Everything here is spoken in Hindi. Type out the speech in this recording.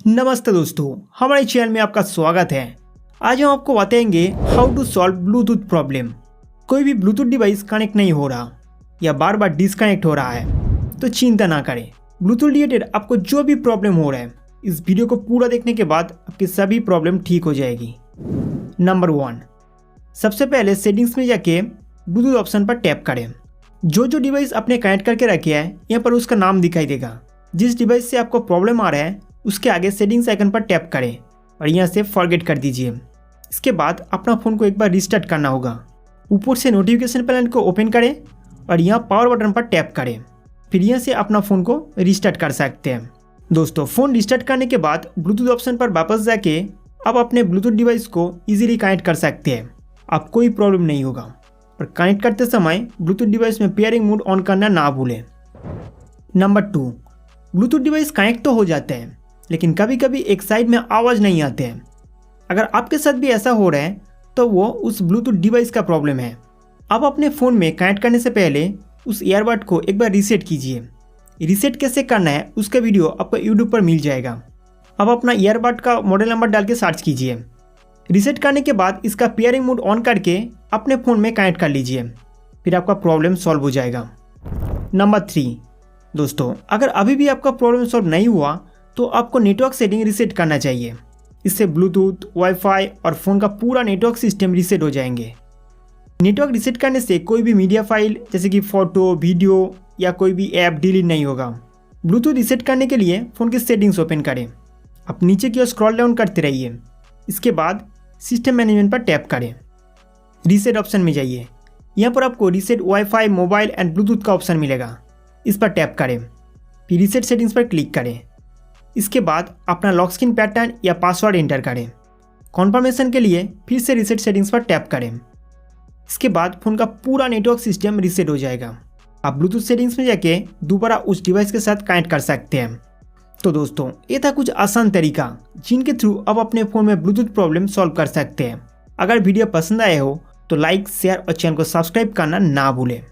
नमस्ते दोस्तों, हमारे चैनल में आपका स्वागत है। आज हम आपको बताएंगे how to solve Bluetooth problem. कोई भी ब्लूटूथ डिवाइस कनेक्ट नहीं हो रहा या बार बार डिस्कनेक्ट हो रहा है तो चिंता ना करें। ब्लूटूथ रिलेटेड आपको जो भी प्रॉब्लम हो रहा है, इस वीडियो को पूरा देखने के बाद आपकी सभी प्रॉब्लम ठीक हो जाएगी। नंबर 1, सबसे पहले सेटिंग्स में जाके ब्लूटूथ ऑप्शन पर टैप करें। जो डिवाइस आपने कनेक्ट करके रखे है यहाँ पर उसका नाम दिखाई देगा। जिस डिवाइस से आपको प्रॉब्लम आ रहा है उसके आगे सेटिंग्स आइकन पर टैप करें और यहाँ से फॉरगेट कर दीजिए। इसके बाद अपना फ़ोन को एक बार रिस्टार्ट करना होगा। ऊपर से नोटिफिकेशन पैनल को ओपन करें और यहाँ पावर बटन पर टैप करें। फिर यहाँ से अपना फ़ोन को रिस्टार्ट कर सकते हैं। दोस्तों, फ़ोन रिस्टार्ट करने के बाद ब्लूटूथ ऑप्शन पर वापस जाके आप अपने ब्लूटूथ डिवाइस को ईजिली कनेक्ट कर सकते हैं। आप कोई प्रॉब्लम नहीं होगा। पर कनेक्ट करते समय ब्लूटूथ डिवाइस में पेयरिंग मोड ऑन करना ना भूलें। नंबर 2, ब्लूटूथ डिवाइस कनेक्ट तो हो जाते हैं लेकिन कभी कभी एक साइड में आवाज़ नहीं आते हैं। अगर आपके साथ भी ऐसा हो रहा है तो वो उस ब्लूटूथ डिवाइस का प्रॉब्लम है। आप अपने फ़ोन में कनेक्ट करने से पहले उस ईयरबड को एक बार रीसेट कीजिए। रीसेट कैसे करना है उसका वीडियो आपको यूट्यूब पर मिल जाएगा। अब अपना ईयरबड का मॉडल नंबर डाल के सर्च कीजिए। रीसेट करने के बाद इसका पेयरिंग मोड ऑन करके अपने फ़ोन में कनेक्ट कर लीजिए। फिर आपका प्रॉब्लम सॉल्व हो जाएगा। नंबर 3, दोस्तों, अगर अभी भी आपका प्रॉब्लम सॉल्व नहीं हुआ तो आपको नेटवर्क सेटिंग रीसेट करना चाहिए। इससे ब्लूटूथ, वाईफाई और फ़ोन का पूरा नेटवर्क सिस्टम रीसेट हो जाएंगे। नेटवर्क रीसेट करने से कोई भी मीडिया फाइल जैसे कि फ़ोटो, वीडियो या कोई भी ऐप डिलीट नहीं होगा। ब्लूटूथ रीसेट करने के लिए फ़ोन की सेटिंग्स ओपन करें। आप नीचे की ओर स्क्रॉल डाउन करते रहिए। इसके बाद सिस्टम मैनेजमेंट पर टैप करें। रीसेट ऑप्शन में जाइए। यहाँ पर आपको reset wifi, mobile and Bluetooth का ऑप्शन मिलेगा। इस पर टैप करें। फिर रीसेट सेटिंग्स पर क्लिक करें। इसके बाद अपना लॉक स्क्रीन पैटर्न या पासवर्ड एंटर करें। कॉन्फर्मेशन के लिए फिर से रीसेट सेटिंग्स पर टैप करें। इसके बाद फ़ोन का पूरा नेटवर्क सिस्टम रीसेट हो जाएगा। आप ब्लूटूथ सेटिंग्स में जाके दोबारा उस डिवाइस के साथ कनेक्ट कर सकते हैं। तो दोस्तों, ये था कुछ आसान तरीका जिनके थ्रू आप अपने फ़ोन में ब्लूटूथ प्रॉब्लम सॉल्व कर सकते हैं। अगर वीडियो पसंद आए हो तो लाइक, शेयर और चैनल को सब्सक्राइब करना ना भूलें।